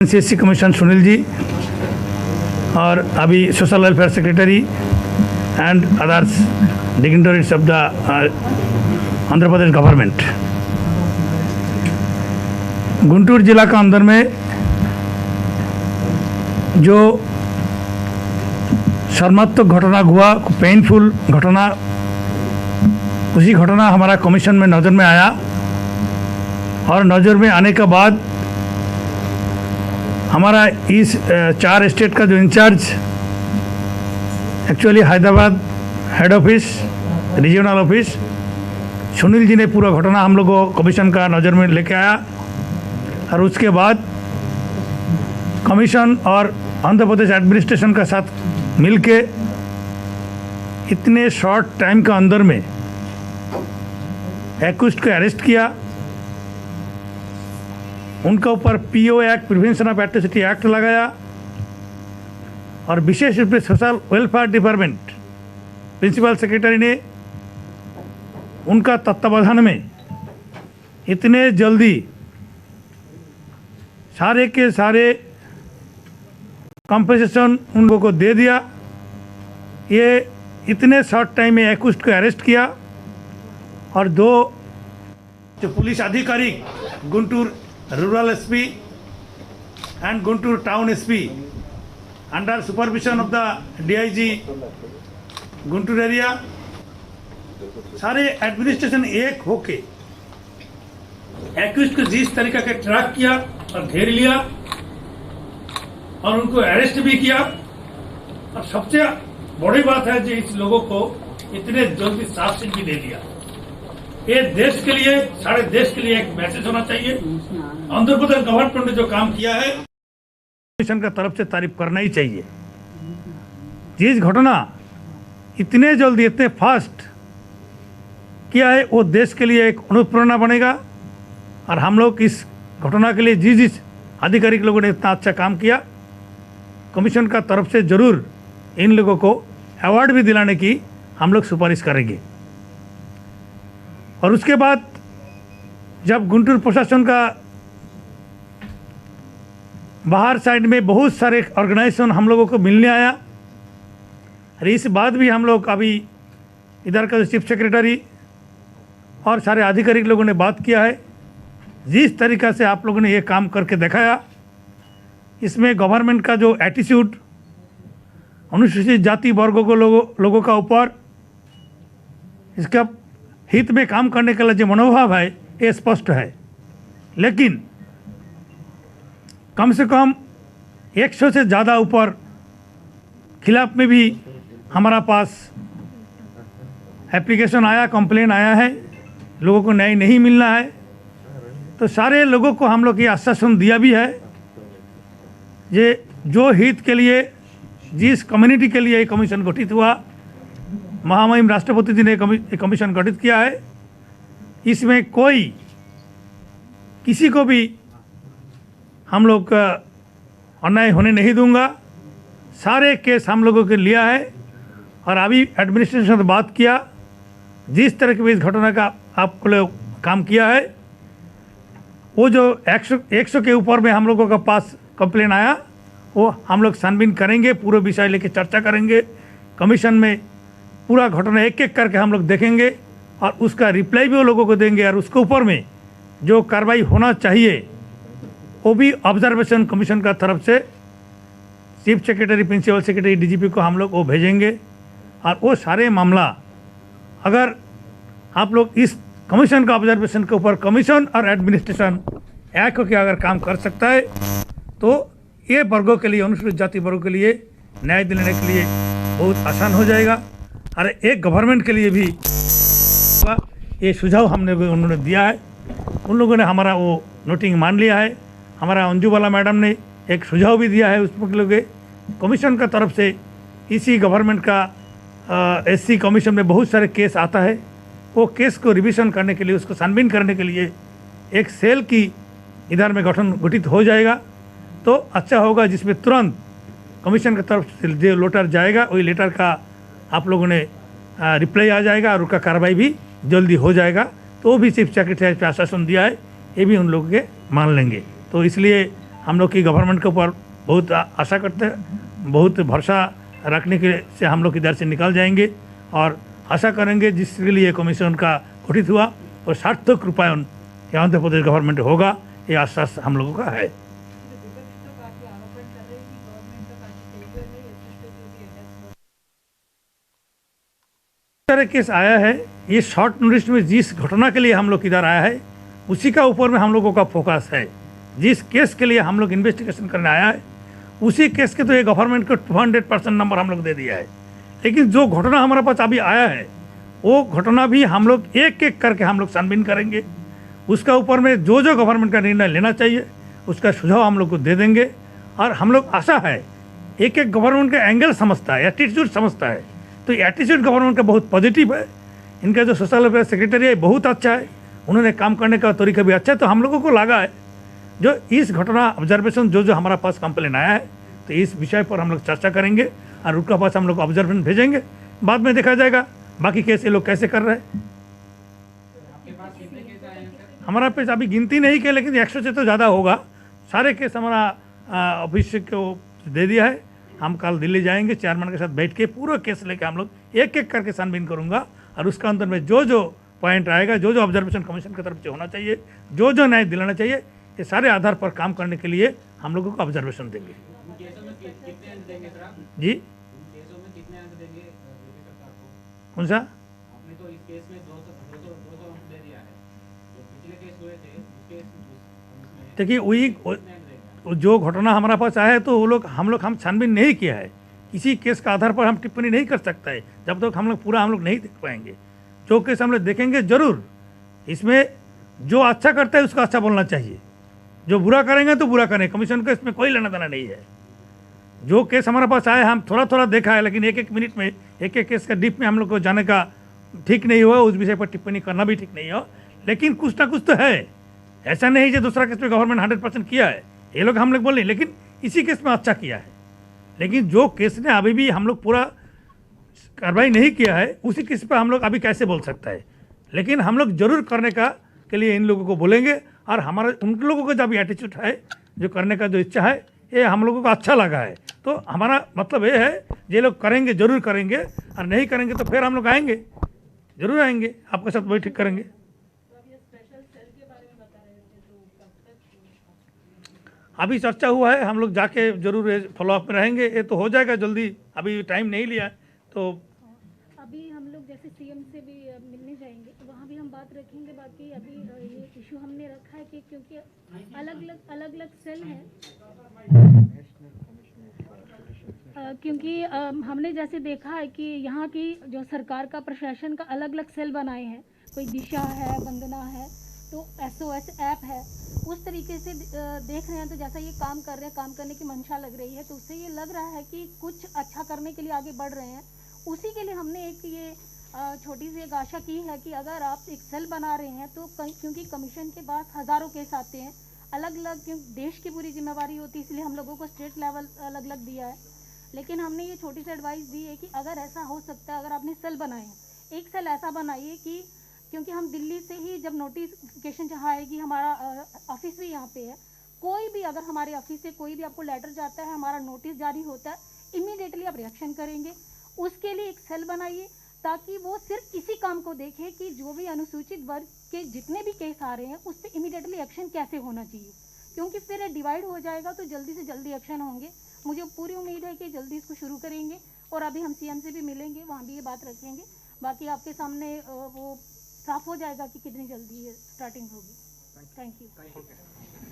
CSC commission Sunil ji और अभी social welfare secretary and others dignitaries of the Andhra Pradesh government. Guntur जिला का अंदर में जो शर्मात्मक घटना हुआ, पेनफुल घटना, उसी घटना हमारा कमीशन में नज़र में आया और नज़र में आने के बाद हमारा इस 4 स्टेट का जो incharge actually Hyderabad head office regional office Sunil ji ने पूरा घटना हम लोग को कमीशन का नज़र में लेके आया और उसके बाद कमीशन और आंध्र प्रदेश एडमिनिस्ट्रेशन का साथ मिलके इतने शॉर्ट टाइम के अंदर में एक्यूज्ड को अरेस्ट किया, उनके ऊपर PO act prevention of atrocity act लगाया और विशेष रूप से social welfare department principal secretary ने उनका तत्वावधान में इतने जल्दी सारे के सारे कंपनसेशन उन लोगों को दे दिया। ये इतने शॉर्ट टाइम में एक्यूज्ड को अरेस्ट किया और 2 जो पुलिस अधिकारी Guntur rural SP and Guntur town SP under supervision of the DIG Guntur area, सारे एडमिनिस्ट्रेशन एक होके एक्यूज्ड को जिस तरीका के ट्रैक किया और घेर लिया और उनको अरेस्ट भी किया और सबसे बड़ी बात है जो इस लोगों को इतने जल्दी शासन भी दे दिया। ये देश के लिए, सारे देश के लिए एक मैसेज होना चाहिए। आंध्र प्रदेश गवर्नमेंट ने जो काम किया है कमीशन का तरफ से तारीफ करना ही चाहिए। जिस घटना इतने जल्दी इतने फास्ट किया है वो देश के लिए एक अनुप्रेरणा बनेगा और हम लोग इस घटना के लिए जिस आधिकारिक लोगों ने इतना अच्छा काम किया, कमीशन का तरफ से जरूर इन लोगों को अवार्ड भी दिलाने की हम लोग सिफारिश करेंगे। और उसके बाद जब गुंटूर प्रशासन का बाहर साइड में बहुत सारे ऑर्गेनाइजेशन हम लोगों को मिलने आया और इस बात भी हम लोग अभी इधर का चीफ सेक्रेटरी और सारे आधिकारिक लोगों ने बात किया है। जिस तरीक़ा से आप लोगों ने ये काम करके दिखाया, इसमें गवर्नमेंट का जो एटीट्यूड अनुसूचित जाति वर्गों को लोगों का ऊपर इसका हित में काम करने के लिए जो मनोभाव है ये स्पष्ट है। लेकिन कम से कम 100 से ज़्यादा ऊपर खिलाफ में भी हमारा पास एप्लीकेशन आया, कंप्लेन आया है, लोगों को न्याय नहीं मिलना है। तो सारे लोगों को हम लोग ये आश्वासन दिया भी है ये जो हित के लिए, जिस कम्युनिटी के लिए ये कमीशन गठित हुआ, महामहिम राष्ट्रपति जी ने कमीशन गठित किया है, इसमें कोई किसी को भी हम लोग अन्याय होने नहीं दूंगा। सारे केस हम लोगों के लिया है और अभी एडमिनिस्ट्रेशन से बात किया, जिस तरह की इस घटना का आपको लोग काम किया है, वो जो 100 के ऊपर में हम लोगों का पास कंप्लेन आया वो हम लोग छानबीन करेंगे, पूरे विषय लेके चर्चा करेंगे कमीशन में, पूरा घटना एक एक करके हम लोग देखेंगे और उसका रिप्लाई भी वो लोगों को देंगे और उसके ऊपर में जो कार्रवाई होना चाहिए वो भी ऑब्जर्वेशन कमीशन का तरफ से chief secretary, principal secretary, DGP को हम लोग वो भेजेंगे और वो सारे मामला अगर आप लोग इस कमीशन का ऑब्जर्वेशन के ऊपर कमीशन और एडमिनिस्ट्रेशन एक होकर अगर काम कर सकता है तो ये वर्गों के लिए, अनुसूचित जाति वर्गों के लिए न्याय दिलाने के लिए बहुत आसान हो जाएगा। और एक गवर्नमेंट के लिए भी ये सुझाव हमने उन्होंने दिया है, उन लोगों ने हमारा वो नोटिंग मान लिया है। हमारा अंजुबाला मैडम ने एक सुझाव भी दिया है, उसमें लोग कमीशन का तरफ से इसी गवर्नमेंट का एससी कमीशन में बहुत सारे केस आता है, वो केस को रिविज़न करने के लिए, उसको छानबीन करने के लिए एक सेल की इधर में गठित हो जाएगा तो अच्छा होगा, जिसमें तुरंत कमीशन की तरफ से जो लेटर जाएगा वही लेटर का आप लोगों ने रिप्लाई आ जाएगा और उसका कार्रवाई भी जल्दी हो जाएगा। तो भी चीफ सेक्रेटरी पे आश्वासन दिया है, ये भी उन लोगों के मान लेंगे। तो इसलिए हम लोग की गवर्नमेंट के ऊपर बहुत आशा करते हैं, बहुत भरोसा रखने के से हम लोग इधर से निकल जाएंगे और आशा करेंगे जिसके लिए कमीशन का गठित हुआ और सार्थक रूपायन यहाँ आंध्र प्रदेश गवर्नमेंट होगा, ये आश्वास हम लोगों का है। तरह केस आया है, ये शॉर्ट नोटिस में जिस घटना के लिए हम लोग इधर आया है उसी का ऊपर में हम लोगों का फोकस है। जिस केस के लिए हम लोग इन्वेस्टिगेशन करने आया है उसी केस के तो ये गवर्नमेंट को 200% नंबर हम लोग दे दिया है। लेकिन जो घटना हमारे पास अभी आया है वो घटना भी हम लोग एक एक करके हम लोग छानबीन करेंगे। उसका ऊपर में जो जो गवर्नमेंट का निर्णय लेना चाहिए उसका सुझाव हम लोग को दे देंगे। और हम लोग आशा है एक एक गवर्नमेंट का एंगल समझता है, एटीट्यूड समझता है, तो एटीट्यूड गवर्नमेंट का बहुत पॉजिटिव है। इनका जो सोशल वेलफेयर सेक्रेटरी है बहुत अच्छा है, उन्होंने काम करने का तरीका भी अच्छा है। तो हम लोगों को लगा है जो इस घटना ऑब्जर्वेशन जो हमारा पास कंप्लेन आया है तो इस विषय पर हम लोग चर्चा करेंगे और उनका पास हम लोग ऑब्जर्वेशन भेजेंगे। बाद में देखा जाएगा बाकी केस ये लोग कैसे कर रहे हैं। हमारा पेज अभी गिनती नहीं किया लेकिन 100 से तो ज़्यादा होगा। सारे केस हमारा ऑफिस को दे दिया है। हम कल दिल्ली जाएंगे, चेयरमैन के साथ बैठ के पूरा केस लेके हम लोग एक एक करके छानबीन करूंगा और उसका अंदर में जो जो पॉइंट आएगा, जो जो ऑब्जर्वेशन कमीशन की तरफ से होना चाहिए, जो जो न्याय दिलाना चाहिए, ये सारे आधार पर काम करने के लिए हम लोगों को ऑब्जर्वेशन देंगे। जी कौन सा? देखिए वही जो घटना हमारा पास आया है तो वो लोग हम छानबीन नहीं किया है। किसी केस का आधार पर हम टिप्पणी नहीं कर सकता है जब तक हम लोग नहीं देख पाएंगे। जो केस हम लोग देखेंगे जरूर, इसमें जो अच्छा करता है उसका अच्छा बोलना चाहिए, जो बुरा करेंगे तो बुरा करें। कमीशन का इसमें कोई लेना देना नहीं है। जो केस हमारे पास आया हम थोड़ा थोड़ा देखा है, लेकिन एक एक मिनट में एक एक केस का डीप में हम लोग को जाने का ठीक नहीं हुआ, उस विषय पर टिप्पणी करना भी ठीक नहीं हो। लेकिन कुछ ना कुछ तो है, ऐसा नहीं है दूसरा केस में गवर्नमेंट 100% किया है ये लोग हम लोग बोले, लेकिन इसी केस में अच्छा किया है। लेकिन जो केस ने अभी भी हम लोग पूरा कार्रवाई नहीं किया है उसी केस पर हम लोग अभी कैसे बोल सकता है। लेकिन हम लोग जरूर करने का के लिए इन लोगों को बोलेंगे और हमारा उन लोगों का जब एटीट्यूड है, जो करने का जो इच्छा है, ये हम लोगों को अच्छा लगा है। तो हमारा मतलब ये है ये लोग करेंगे, जरूर करेंगे, और नहीं करेंगे तो फिर हम लोग आएंगे, जरूर आएंगे, आपके साथ वही ठीक करेंगे। अभी चर्चा हुआ है, हम लोग जाके जरूर फॉलोअप में रहेंगे। ये तो हो जाएगा जल्दी, अभी टाइम नहीं लिया है। तो अभी हम लोग जैसे सीएम से भी मिलने जाएंगे तो वहाँ भी हम बात रखेंगे। बाकी अभी ये इशू हमने रखा है कि क्योंकि अलग अलग सेल हैं, क्योंकि हमने जैसे देखा है कि यहाँ की जो सरकार का प्रशासन का अलग अलग सेल बनाए हैं। कोई दिशा है, वंदना है, तो SOS ऐप है। उस तरीके से देख रहे हैं तो जैसा ये काम कर रहे हैं, काम करने की मंशा लग रही है, तो उससे ये लग रहा है कि कुछ अच्छा करने के लिए आगे बढ़ रहे हैं। उसी के लिए हमने एक ये छोटी सी एक आशा की है कि अगर आप एक सेल बना रहे हैं तो क्योंकि कमीशन के पास हज़ारों केस आते हैं अलग अलग, क्योंकि देश की पूरी जिम्मेवारी होती है, इसलिए हम लोगों को स्टेट लेवल अलग अलग दिया है। लेकिन हमने ये छोटी सी एडवाइस दी है कि अगर ऐसा हो सकता है, अगर आपने सेल बनाए हैं, एक सेल ऐसा बनाइए कि क्योंकि हम दिल्ली से ही जब नोटिफिकेशन जहाँ आएगी, हमारा ऑफिस भी यहाँ पे है, कोई भी अगर हमारे ऑफिस से कोई भी आपको लेटर जाता है, हमारा नोटिस जारी होता है, इमीडिएटली आप रिएक्शन करेंगे। उसके लिए एक सेल बनाइए ताकि वो सिर्फ इसी काम को देखे कि जो भी अनुसूचित वर्ग के जितने भी केस आ रहे हैं उस पर इमीडिएटली एक्शन कैसे होना चाहिए, क्योंकि फिर डिवाइड हो जाएगा तो जल्दी से जल्दी एक्शन होंगे। मुझे पूरी उम्मीद है कि जल्दी इसको शुरू करेंगे और अभी हम CM से भी मिलेंगे, वहाँ भी ये बात रखेंगे। बाकी आपके सामने वो साफ हो जाएगा कि कितनी जल्दी ये स्टार्टिंग होगी। Thank you.